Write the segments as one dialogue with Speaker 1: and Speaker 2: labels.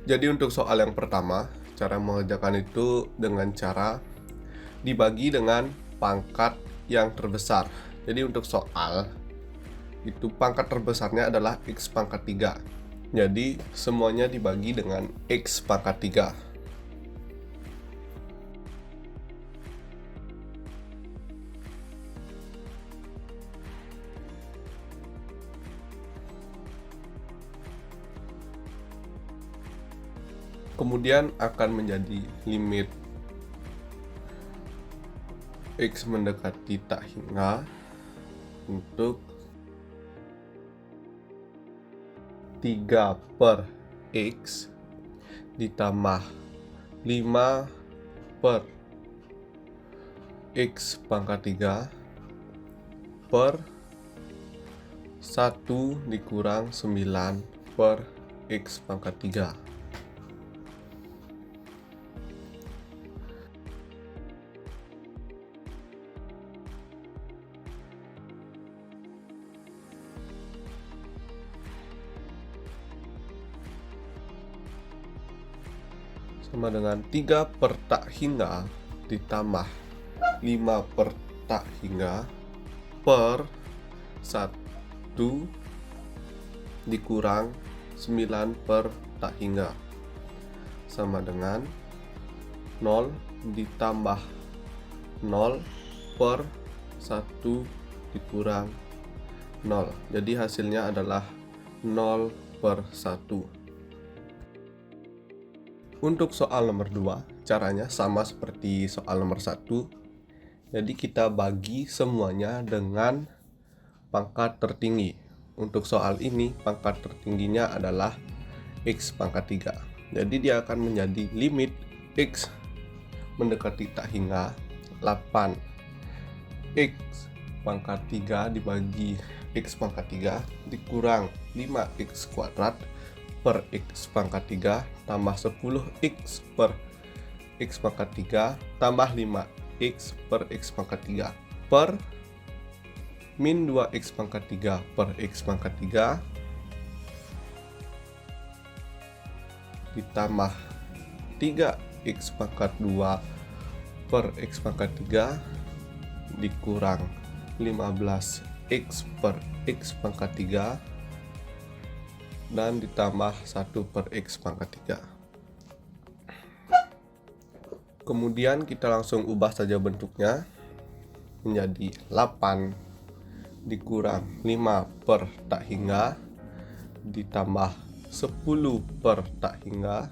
Speaker 1: Jadi untuk soal yang pertama, cara mengerjakan itu dengan cara dibagi dengan pangkat yang terbesar. Jadi untuk soal itu pangkat terbesarnya adalah X pangkat 3. Jadi semuanya dibagi dengan X pangkat 3. Kemudian akan menjadi limit X mendekati tak hingga untuk 3 per X ditambah 5 per X pangkat 3 per 1 dikurang 9 per X pangkat 3. Sama dengan 3 per tak hingga ditambah 5 per tak hingga per 1 dikurang 9 per tak hingga sama dengan 0 ditambah 0 per 1 dikurang 0. Jadi hasilnya adalah 0 per 1. Untuk soal nomor 2, caranya sama seperti soal nomor 1. Jadi kita bagi semuanya dengan pangkat tertinggi. Untuk soal ini pangkat tertingginya adalah X pangkat 3. Jadi dia akan menjadi limit X mendekati tak hingga 8 X pangkat 3 dibagi X pangkat 3 dikurang 5X kuadrat per X pangkat 3 tambah 10X per X pangkat 3 tambah 5X per X pangkat 3 per min 2X pangkat 3 per X pangkat 3 ditambah 3X pangkat 2 per X pangkat 3 dikurang 15X per X pangkat 3 dan ditambah 1 per X pangkat 3. Kemudian kita langsung ubah saja bentuknya menjadi 8 dikurang 5 per tak hingga ditambah 10 per tak hingga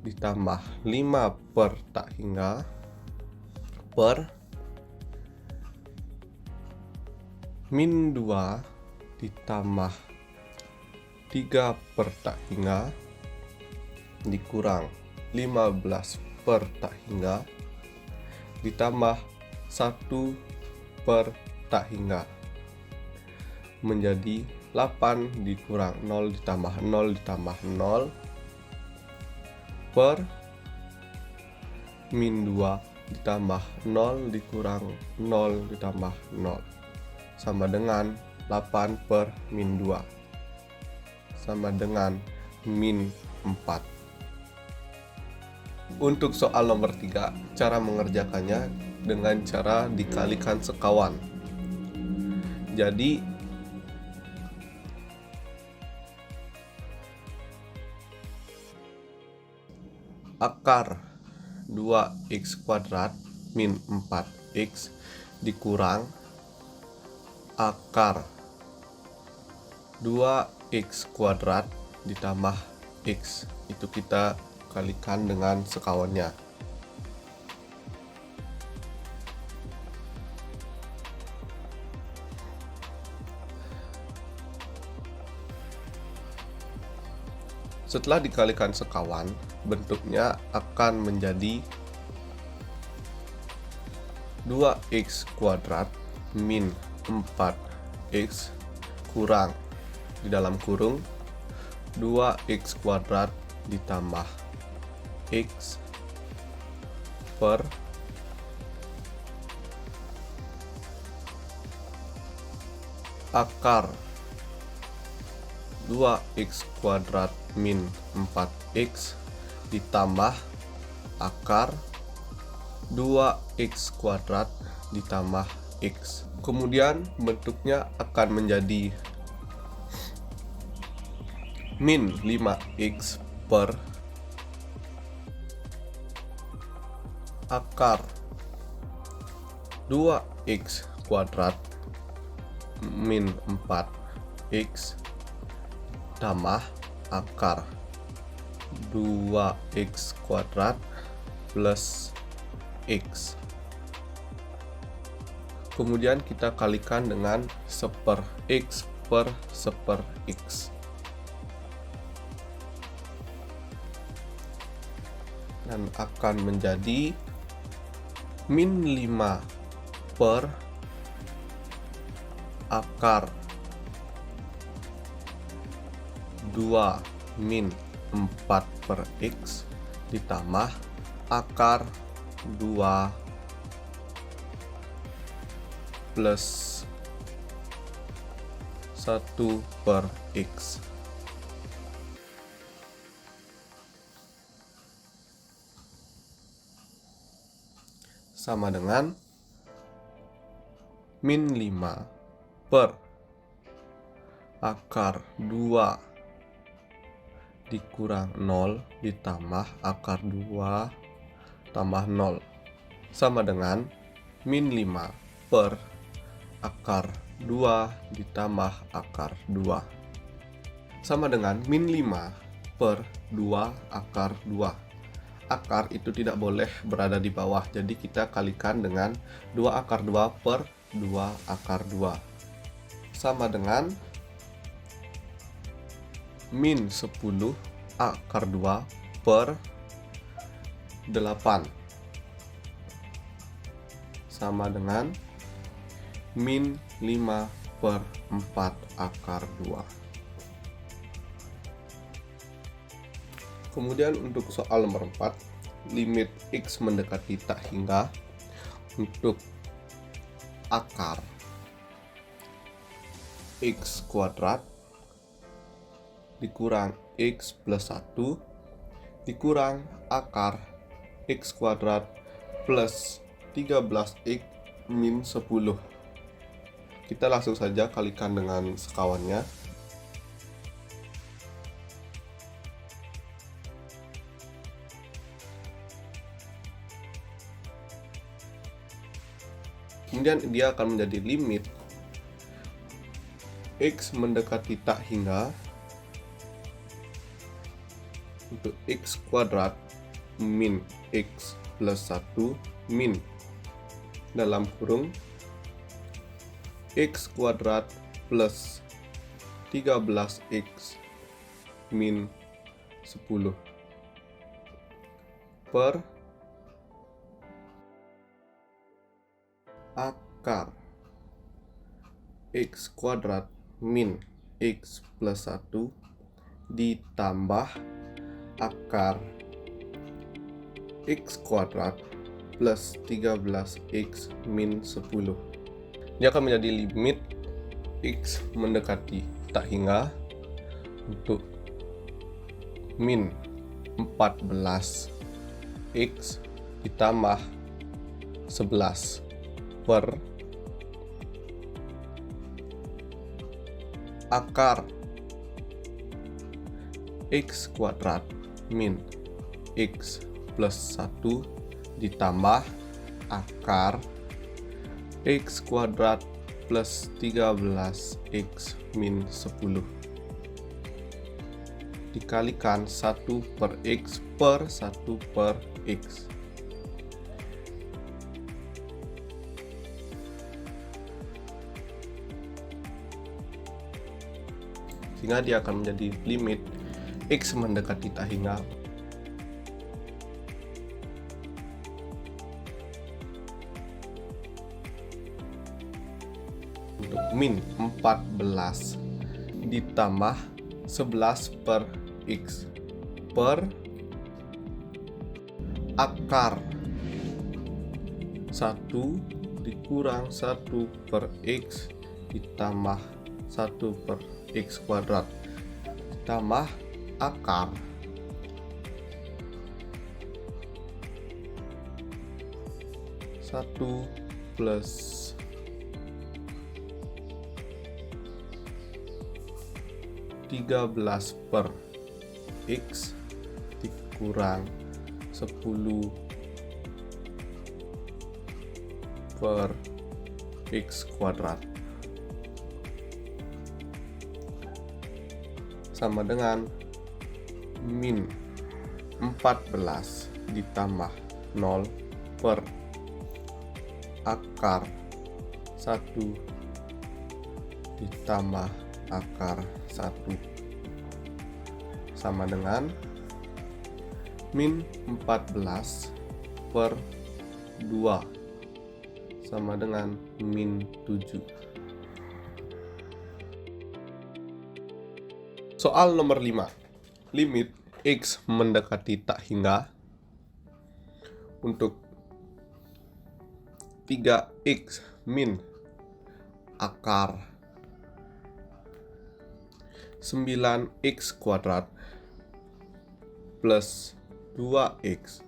Speaker 1: ditambah 5 per tak hingga per min 2 ditambah 3 per tak hingga dikurang 15 per tak hingga ditambah 1 per tak hingga menjadi 8 dikurang 0 ditambah 0 ditambah 0 per min 2 ditambah 0 dikurang 0 ditambah 0 sama dengan 8 per min 2 sama dengan min 4. Untuk soal nomor 3, cara mengerjakannya dengan cara dikalikan sekawan. Jadi akar 2x kuadrat min 4x dikurang akar 2x kuadrat ditambah x, itu kita kalikan dengan sekawannya. Setelah dikalikan sekawan, bentuknya akan menjadi 2x kuadrat min 4x kurang di dalam kurung 2x kuadrat ditambah x per akar 2x kuadrat min 4x ditambah akar 2x kuadrat ditambah x. Kemudian bentuknya akan menjadi min 5x per akar 2x kuadrat min 4x tambah akar 2x kuadrat plus x. Kemudian kita kalikan dengan 1/x per 1/x. Dan akan menjadi min 5 per akar 2 min 4 per x ditambah akar 2 plus 1 per x. Sama dengan min 5 per akar 2 dikurang 0 ditambah akar 2 tambah 0 sama dengan min 5 per akar 2 ditambah akar 2 sama dengan min 5 per 2 akar 2. Akar itu tidak boleh berada di bawah, jadi kita kalikan dengan 2 akar 2 per 2 akar 2 sama dengan min 10 akar 2 per 8 sama dengan min 5 per 4 akar 2. Kemudian untuk soal nomor 4, limit x mendekati tak hingga untuk akar x kuadrat dikurang x plus 1 dikurang akar x kuadrat plus 13x min 10. Kita langsung saja kalikan dengan sekawannya. Kemudian dia akan menjadi limit x mendekati tak hingga untuk x kuadrat min x plus 1 min dalam kurung x kuadrat plus 13x min 10 per akar x kuadrat min x plus 1 ditambah akar x kuadrat plus 13x min 10. Dia akan menjadi limit x mendekati tak hingga untuk min 14x ditambah 11 per akar x kuadrat min x plus 1 ditambah akar x kuadrat plus 13x min 10 dikalikan 1 per x per 1 per x. Sehingga dia akan menjadi limit x mendekati tak hingga untuk min 14 ditambah 11 per x per akar 1 dikurang 1 per x ditambah 1 per x kuadrat ditambah akar 1 plus 13 per X dikurang 10 per X kuadrat sama dengan min 14 ditambah 0 per akar 1 ditambah akar 1 sama dengan min 14 per 2 sama dengan min 7. Soal nomor 5. Limit X mendekati tak hingga untuk 3x min akar 9x kuadrat plus 2x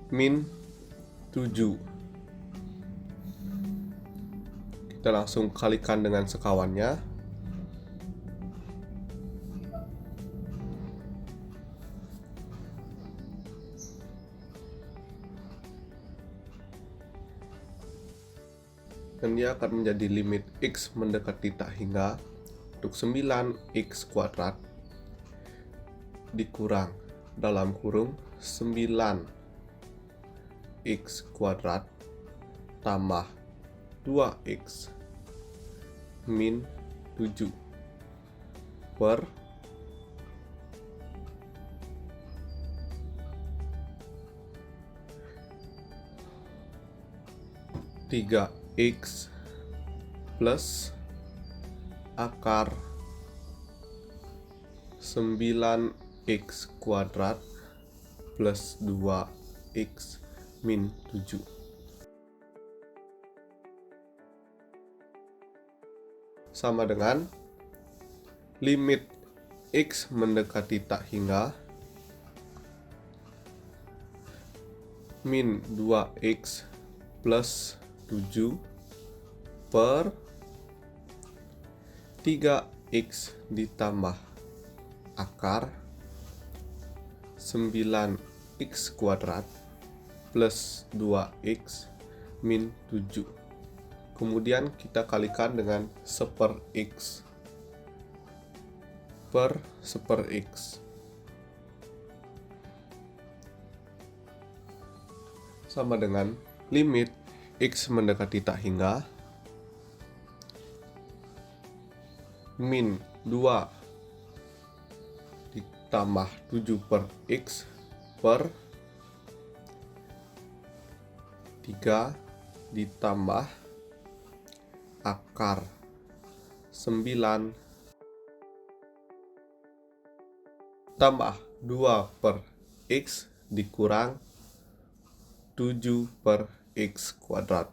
Speaker 1: min 7. Kita langsung kalikan dengan sekawannya. Dan dia akan menjadi limit X mendekati tak hingga untuk 9x kuadrat dikurang dalam kurung 9x kuadrat tambah 2x min 7 per 3x plus akar 9x kuadrat plus 2x min 7 sama dengan limit X mendekati tak hingga min 2x plus 7 per 3x ditambah akar 9x kuadrat plus 2x min 7. Kemudian kita kalikan dengan 1/x per 1/x sama dengan limit X mendekati tak hingga min 2 ditambah 7 per X per 3 ditambah akar 9 tambah 2 per X dikurang 7 per X kuadrat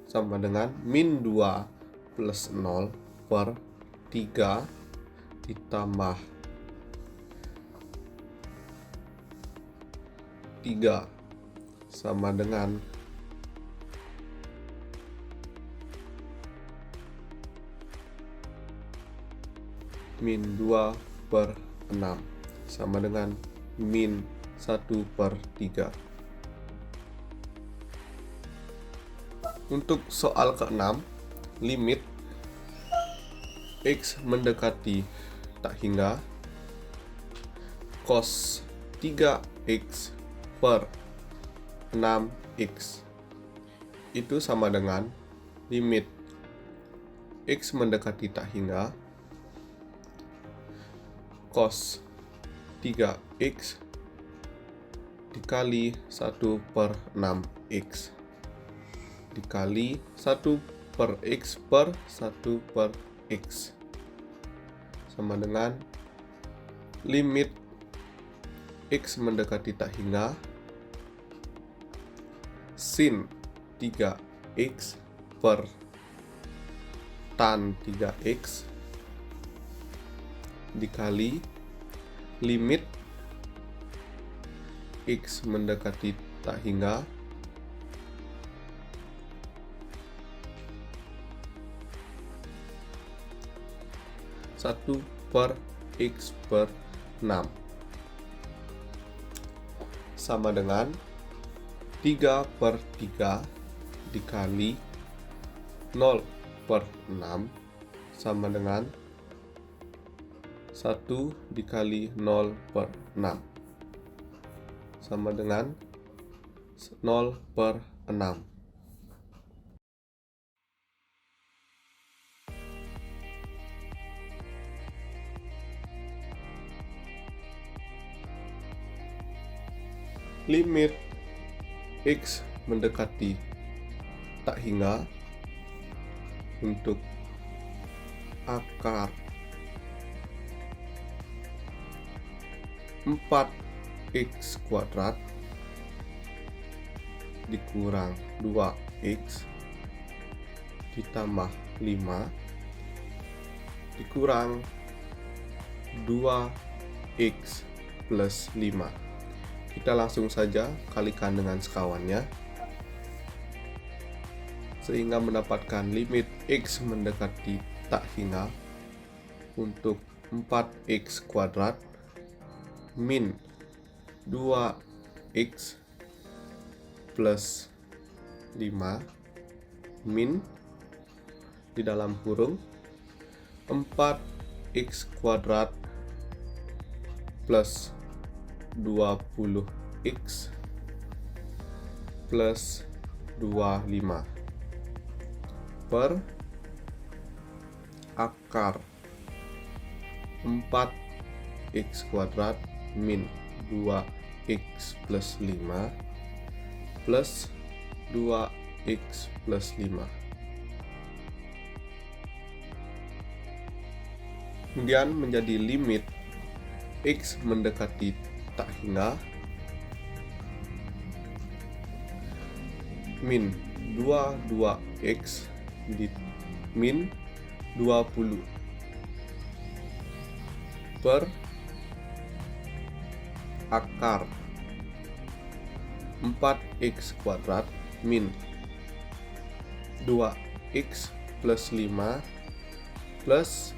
Speaker 1: sama dengan min 2 plus 0 per 3 ditambah 3 sama dengan min 2 per 6 sama dengan min 1/3. Untuk soal ke-6, limit X mendekati tak hingga cos 3x per 6x itu sama dengan limit X mendekati tak hingga cos 3x dikali 1/6x dikali 1/x per 1/x sama dengan limit X mendekati tak hingga sin 3x per tan 3x dikali limit x mendekati tak hingga satu per x per 6 sama dengan 3 per 3 dikali 0 per 6 sama dengan 1 dikali 0 per 6 sama dengan 0 per 6. Limit x mendekati tak hingga untuk akar 4x kuadrat dikurang 2x ditambah 5 dikurang 2x plus 5. Kita langsung saja kalikan dengan sekawannya sehingga mendapatkan limit x mendekati tak hingga untuk 4x kuadrat min 2x plus 5 min di dalam kurung 4x kuadrat plus 20x plus 25 per akar 4x kuadrat min 2x plus 5 plus 2x plus 5. Kemudian menjadi limit x mendekati tak hingga min 22x di min 20 per akar 4x kuadrat min 2x plus 5 plus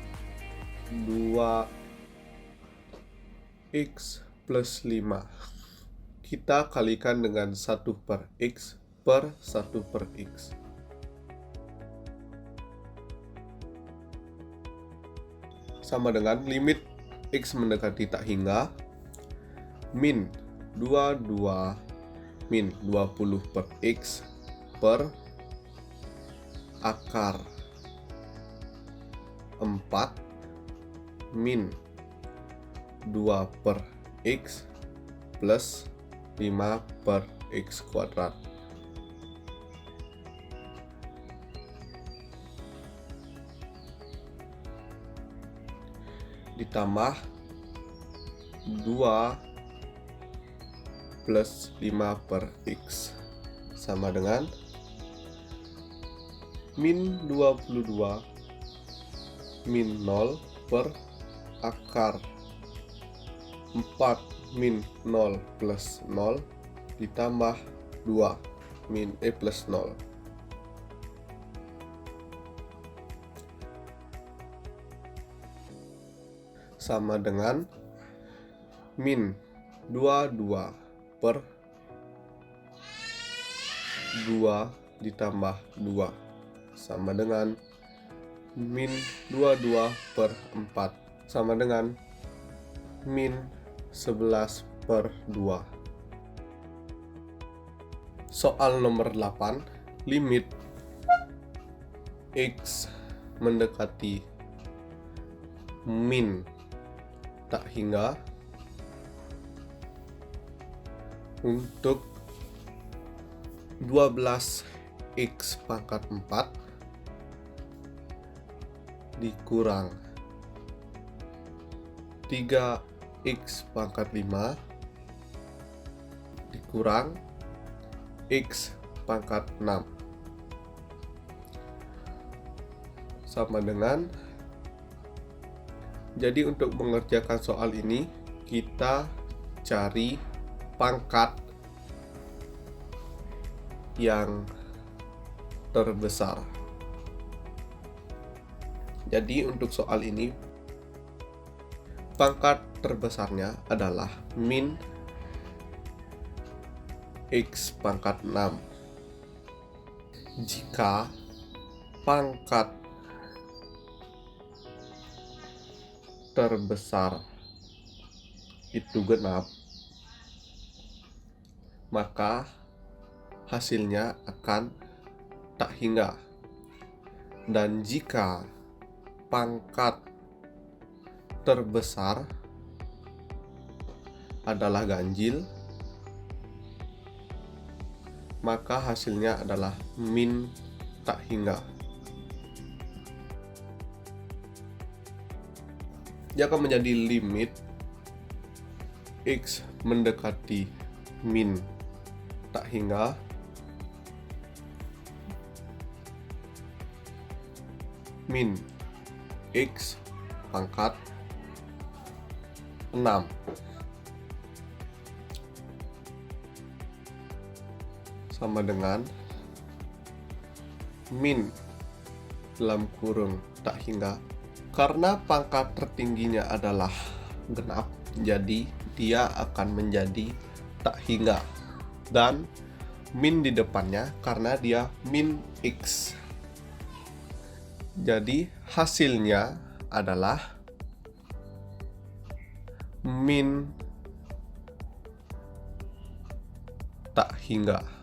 Speaker 1: 2x plus 5. Kita kalikan dengan 1 per x per 1 per x. Sama dengan limit x mendekati tak hingga min 22 min 20 per x per akar 4 min 2 per x plus 5 per x kuadrat. Ditambah 2 plus 5 per x sama dengan min 22 min 0 per akar 4 min 0 plus 0 ditambah 2 min plus 0. Sama dengan min 22 per 2 ditambah 2 sama dengan min 22 per 4 sama dengan min 11 per 2. Soal nomor 8, limit x mendekati min tak hingga untuk 12x pangkat 4 dikurang 3x pangkat 5 dikurang x pangkat 6 sama dengan, jadi untuk mengerjakan soal ini kita cari pangkat yang terbesar. Jadi untuk soal ini pangkat terbesarnya adalah min x pangkat 6. Jika pangkat terbesar itu genap, maka hasilnya akan tak hingga. Dan jika pangkat terbesar adalah ganjil, maka hasilnya adalah min tak hingga. Jika menjadi limit x mendekati min tak hingga, min x pangkat 6 sama dengan min dalam kurung tak hingga. Karena pangkat tertingginya adalah genap, jadi dia akan menjadi tak hingga, dan min di depannya karena dia min x. Jadi hasilnya adalah min tak hingga.